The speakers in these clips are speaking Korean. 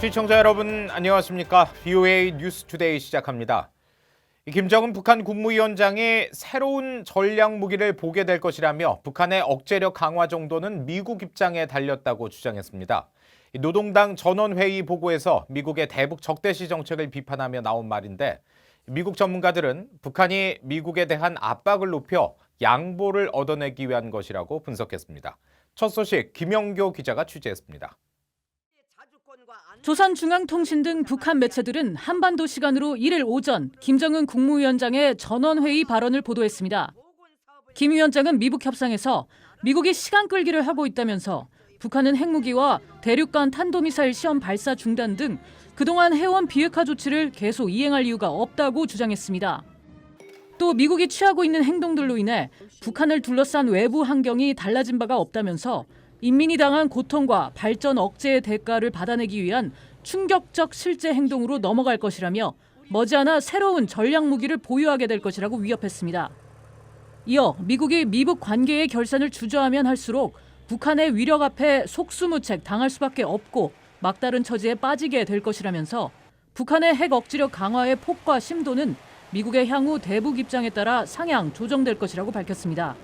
시청자 여러분 안녕하십니까? VOA 뉴스투데이 시작합니다. 김정은 북한 국무위원장이 새로운 전략 무기를 보게 될 것이라며 북한의 억제력 강화 정도는 미국 입장에 달렸다고 주장했습니다. 노동당 전원회의 보고에서 미국의 대북 적대시 정책을 비판하며 나온 말인데 미국 전문가들은 북한이 미국에 대한 압박을 높여 양보를 얻어내기 위한 것이라고 분석했습니다. 첫 소식 김영교 기자가 취재했습니다. 조선중앙통신 등 북한 매체들은 한반도 시간으로 1일 오전 김정은 국무위원장의 전원회의 발언을 보도했습니다. 김 위원장은 미북 협상에서 미국이 시간 끌기를 하고 있다면서 북한은 핵무기와 대륙간 탄도미사일 시험 발사 중단 등 그동안 해온 비핵화 조치를 계속 이행할 이유가 없다고 주장했습니다. 또 미국이 취하고 있는 행동들로 인해 북한을 둘러싼 외부 환경이 달라진 바가 없다면서 인민이 당한 고통과 발전 억제의 대가를 받아내기 위한 충격적 실제 행동으로 넘어갈 것이라며 머지않아 새로운 전략 무기를 보유하게 될 것이라고 위협했습니다. 이어 미국이 미북 관계의 결산을 주저하면 할수록 북한의 위력 앞에 속수무책 당할 수밖에 없고 막다른 처지에 빠지게 될 것이라면서 북한의 핵 억지력 강화의 폭과 심도는 미국의 향후 대북 입장에 따라 상향 조정될 것이라고 밝혔습니다.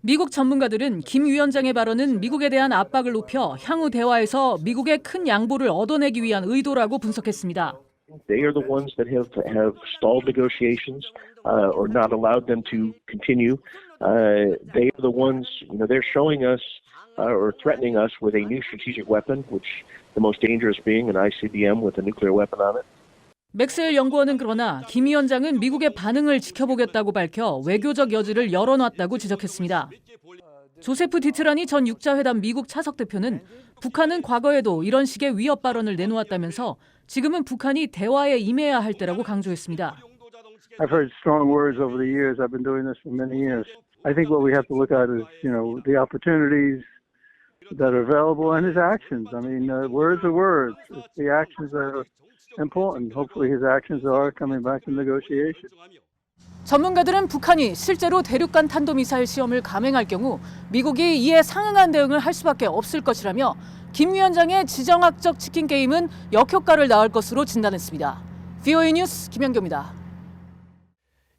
미국 전문가들은 김 위원장의 발언은 미국에 대한 압박을 높여 향후 대화에서 미국의 큰 양보를 얻어내기 위한 의도라고 분석했습니다. They are the ones that have stalled negotiations or not allowed them to continue. They are the ones, they're showing us or threatening us with a new strategic weapon, which the most dangerous being an ICBM with a nuclear weapon on it. 맥스웰 연구원은 그러나 김 위원장은 미국의 반응을 지켜보겠다고 밝혀 외교적 여지를 열어놨다고 지적했습니다. 조세프 디트라니 전 육자회담 미국 차석 대표는 북한은 과거에도 이런 식의 위협 발언을 내놓았다면서 지금은 북한이 대화에 임해야 할 때라고 강조했습니다. I've heard strong words over the years. I've been doing this for many years. I think what we have to look at is, the opportunities that are available and his actions. I mean, words are words. It's the actions that are important. Hopefully his actions are coming back to negotiation. 전문가들은 북한이 실제로 대륙간 탄도미사일 시험을 감행할 경우 미국이 이에 상응한 대응을 할 수밖에 없을 것이라며 김 위원장의 지정학적 치킨 게임은 역효과를 낳을 것으로 진단했습니다. VOA 뉴스 김영교입니다.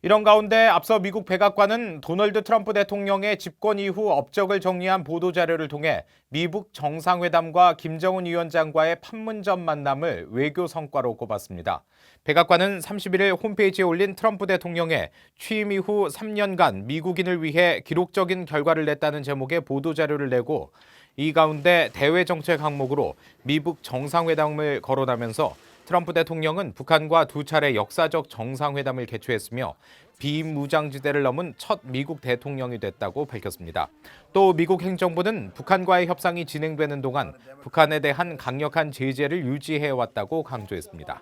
이런 가운데 앞서 미국 백악관은 도널드 트럼프 대통령의 집권 이후 업적을 정리한 보도자료를 통해 미북 정상회담과 김정은 위원장과의 판문점 만남을 외교 성과로 꼽았습니다. 백악관은 31일 홈페이지에 올린 트럼프 대통령의 취임 이후 3년간 미국인을 위해 기록적인 결과를 냈다는 제목의 보도자료를 내고 이 가운데 대외 정책 항목으로 미북 정상회담을 거론하면서 트럼프 대통령은 북한과 두 차례 역사적 정상회담을 개최했으며 비무장지대를 넘은 첫 미국 대통령이 됐다고 밝혔습니다. 또 미국 행정부는 북한과의 협상이 진행되는 동안 북한에 대한 강력한 제재를 유지해왔다고 강조했습니다.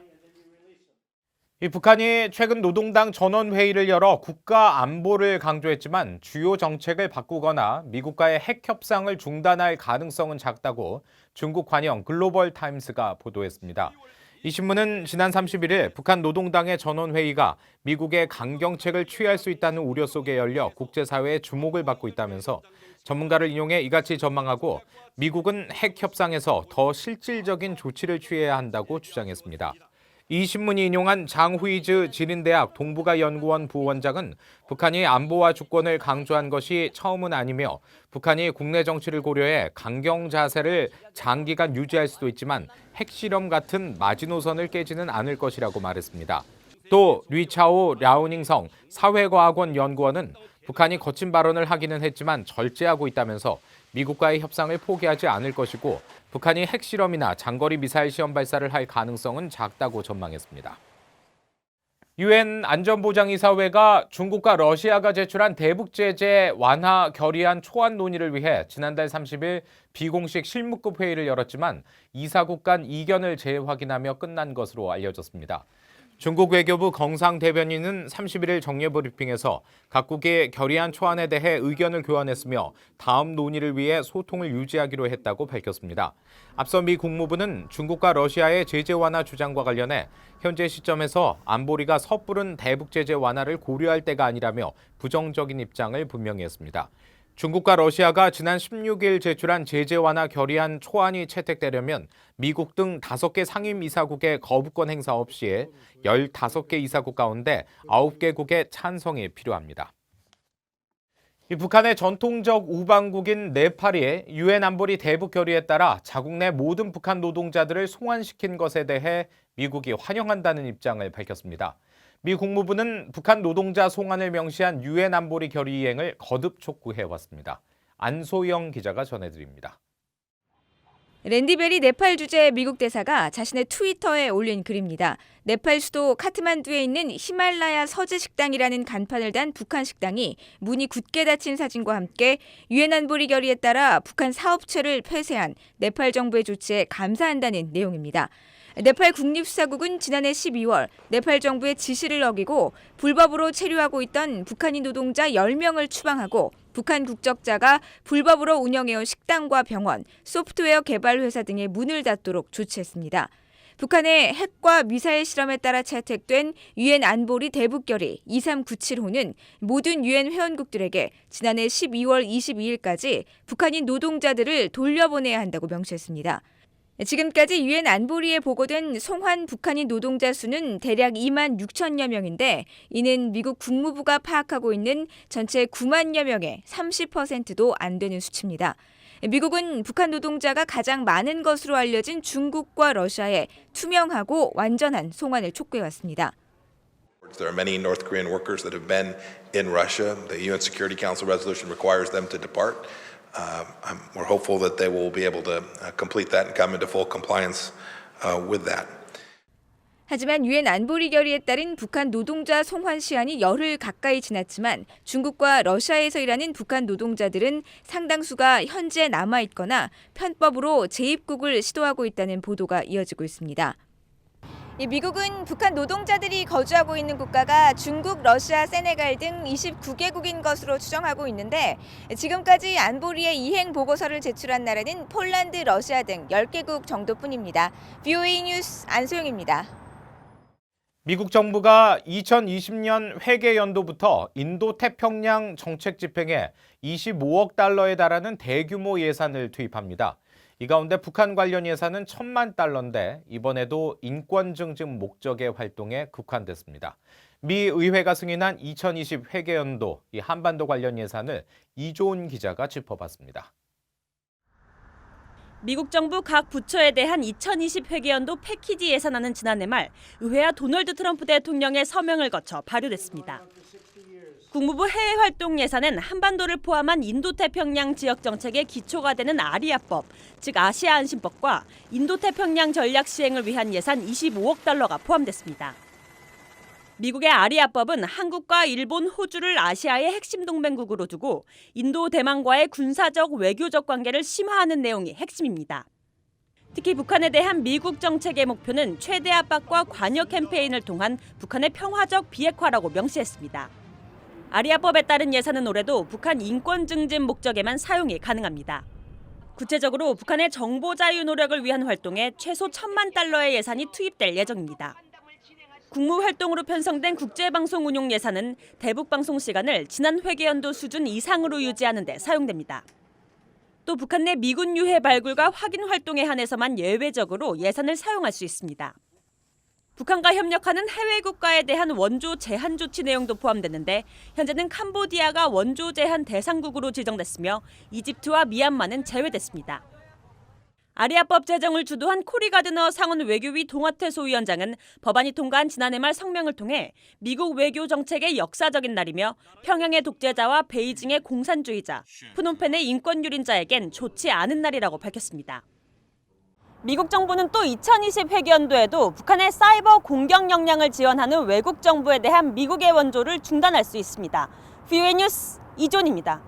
북한이 최근 노동당 전원회의를 열어 국가 안보를 강조했지만 주요 정책을 바꾸거나 미국과의 핵 협상을 중단할 가능성은 작다고 중국 관영 글로벌 타임스가 보도했습니다. 이 신문은 지난 31일 북한 노동당의 전원회의가 미국의 강경책을 취할 수 있다는 우려 속에 열려 국제사회의 주목을 받고 있다면서 전문가를 인용해 이같이 전망하고 미국은 핵 협상에서 더 실질적인 조치를 취해야 한다고 주장했습니다. 이 신문이 인용한 장후이즈 지린대학 동북아 연구원 부원장은 북한이 안보와 주권을 강조한 것이 처음은 아니며 북한이 국내 정치를 고려해 강경 자세를 장기간 유지할 수도 있지만 핵실험 같은 마지노선을 깨지는 않을 것이라고 말했습니다. 또 리차오 랴오닝성 사회과학원 연구원은 북한이 거친 발언을 하기는 했지만 절제하고 있다면서 미국과의 협상을 포기하지 않을 것이고 북한이 핵실험이나 장거리 미사일 시험 발사를 할 가능성은 작다고 전망했습니다. 유엔 안전보장이사회가 중국과 러시아가 제출한 대북 제재 완화 결의안 초안 논의를 위해 지난달 30일 비공식 실무급 회의를 열었지만 이사국 간 이견을 재확인하며 끝난 것으로 알려졌습니다. 중국 외교부 경상 대변인은 31일 정례 브리핑에서 각국의 결의안 초안에 대해 의견을 교환했으며 다음 논의를 위해 소통을 유지하기로 했다고 밝혔습니다. 앞서 미 국무부는 중국과 러시아의 제재 완화 주장과 관련해 현재 시점에서 안보리가 섣부른 대북 제재 완화를 고려할 때가 아니라며 부정적인 입장을 분명히 했습니다. 중국과 러시아가 지난 16일 제출한 제재 완화 결의안 초안이 채택되려면 미국 등 5개 상임이사국의 거부권 행사 없이 15개 이사국 가운데 9개국의 찬성이 필요합니다. 북한의 전통적 우방국인 네팔이 유엔 안보리 대북 결의에 따라 자국 내 모든 북한 노동자들을 송환시킨 것에 대해 미국이 환영한다는 입장을 밝혔습니다. 미 국무부는 북한 노동자 송환을 명시한 유엔 안보리 결의 이행을 거듭 촉구해왔습니다. 안소영 기자가 전해드립니다. 랜디 베리 네팔 주재 미국 대사가 자신의 트위터에 올린 글입니다. 네팔 수도 카트만두에 있는 히말라야 서재 식당이라는 간판을 단 북한 식당이 문이 굳게 닫힌 사진과 함께 유엔 안보리 결의에 따라 북한 사업체를 폐쇄한 네팔 정부의 조치에 감사한다는 내용입니다. 네팔 국립수사국은 지난해 12월 네팔 정부의 지시를 어기고 불법으로 체류하고 있던 북한인 노동자 10명을 추방하고 북한 국적자가 불법으로 운영해온 식당과 병원, 소프트웨어 개발 회사 등의 문을 닫도록 조치했습니다. 북한의 핵과 미사일 실험에 따라 채택된 유엔 안보리 대북결의 2397호는 모든 유엔 회원국들에게 지난해 12월 22일까지 북한인 노동자들을 돌려보내야 한다고 명시했습니다. 지금까지 유엔 안보리에 보고된 송환 북한인 노동자 수는 대략 2만 6천여 명인데 이는 미국 국무부가 파악하고 있는 전체 9만여 명의 30%도 안 되는 수치입니다. 미국은 북한 노동자가 가장 많은 것으로 알려진 중국과 러시아에 투명하고 완전한 송환을 촉구해왔습니다. There are many North Korean workers that have been in Russia. The UN Security Council resolution requires them to depart. We're hopeful that they will be able to complete that and come into full compliance with that. 하지만 유엔 안보리 결의에 따른 북한 노동자 송환 시한이 열흘 가까이 지났지만 중국과 러시아에서 일하는 북한 노동자들은 상당수가 현재 남아있거나 편법으로 재입국을 시도하고 있다는 보도가 이어지고 있습니다. 미국은 북한 노동자들이 거주하고 있는 국가가 중국, 러시아, 세네갈 등 29개국인 것으로 추정하고 있는데 지금까지 안보리의 이행 보고서를 제출한 나라는 폴란드, 러시아 등 10개국 정도뿐입니다. VOA 뉴스 안소영입니다. 미국 정부가 2020년 회계연도부터 인도태평양 정책 집행에 25억 달러에 달하는 대규모 예산을 투입합니다. 이 가운데 북한 관련 예산은 1,000만 달러인데 이번에도 인권 증진 목적의 활동에 국한됐습니다. 미 의회가 승인한 2020 회계연도 이 한반도 관련 예산을 이조은 기자가 짚어봤습니다. 미국 정부 각 부처에 대한 2020 회계연도 패키지 예산안은 지난해 말 의회와 도널드 트럼프 대통령의 서명을 거쳐 발효됐습니다. 국무부 해외활동 예산은 한반도를 포함한 인도태평양 지역 정책의 기초가 되는 아리아법, 즉 아시아 안심법과 인도태평양 전략 시행을 위한 예산 25억 달러가 포함됐습니다. 미국의 아리아법은 한국과 일본, 호주를 아시아의 핵심 동맹국으로 두고 인도, 대만과의 군사적, 외교적 관계를 심화하는 내용이 핵심입니다. 특히 북한에 대한 미국 정책의 목표는 최대 압박과 관여 캠페인을 통한 북한의 평화적 비핵화라고 명시했습니다. 아리아법에 따른 예산은 올해도 북한 인권 증진 목적에만 사용이 가능합니다. 구체적으로 북한의 정보 자유 노력을 위한 활동에 최소 1,000만 달러의 예산이 투입될 예정입니다. 국무 활동으로 편성된 국제방송 운용 예산은 대북 방송 시간을 지난 회계연도 수준 이상으로 유지하는 데 사용됩니다. 또 북한 내 미군 유해 발굴과 확인 활동에 한해서만 예외적으로 예산을 사용할 수 있습니다. 북한과 협력하는 해외 국가에 대한 원조 제한 조치 내용도 포함됐는데 현재는 캄보디아가 원조 제한 대상국으로 지정됐으며 이집트와 미얀마는 제외됐습니다. 아리아법 제정을 주도한 코리 가드너 상원 외교위 동아태 소위원장은 법안이 통과한 지난해 말 성명을 통해 미국 외교 정책의 역사적인 날이며 평양의 독재자와 베이징의 공산주의자, 프놈펜의 인권유린자에겐 좋지 않은 날이라고 밝혔습니다. 미국 정부는 또 2020 회계연도에도 북한의 사이버 공격 역량을 지원하는 외국 정부에 대한 미국의 원조를 중단할 수 있습니다. VOA 뉴스 이존입니다.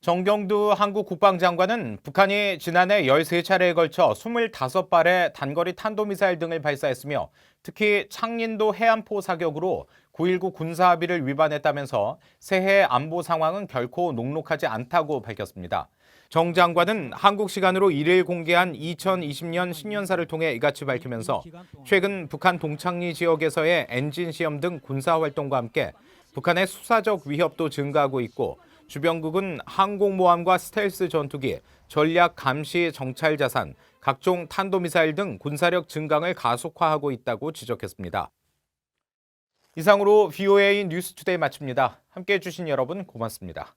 정경두 한국 국방장관은 북한이 지난해 13차례에 걸쳐 25발의 단거리 탄도미사일 등을 발사했으며 특히 창린도 해안포 사격으로 9.19 군사합의를 위반했다면서 새해 안보 상황은 결코 녹록하지 않다고 밝혔습니다. 정 장관은 한국 시간으로 1일 공개한 2020년 신년사를 통해 이같이 밝히면서 최근 북한 동창리 지역에서의 엔진 시험 등 군사활동과 함께 북한의 수사적 위협도 증가하고 있고 주변국은 항공모함과 스텔스 전투기, 전략 감시 정찰 자산, 각종 탄도미사일 등 군사력 증강을 가속화하고 있다고 지적했습니다. 이상으로 VOA 뉴스투데이 마칩니다. 함께해 주신 여러분 고맙습니다.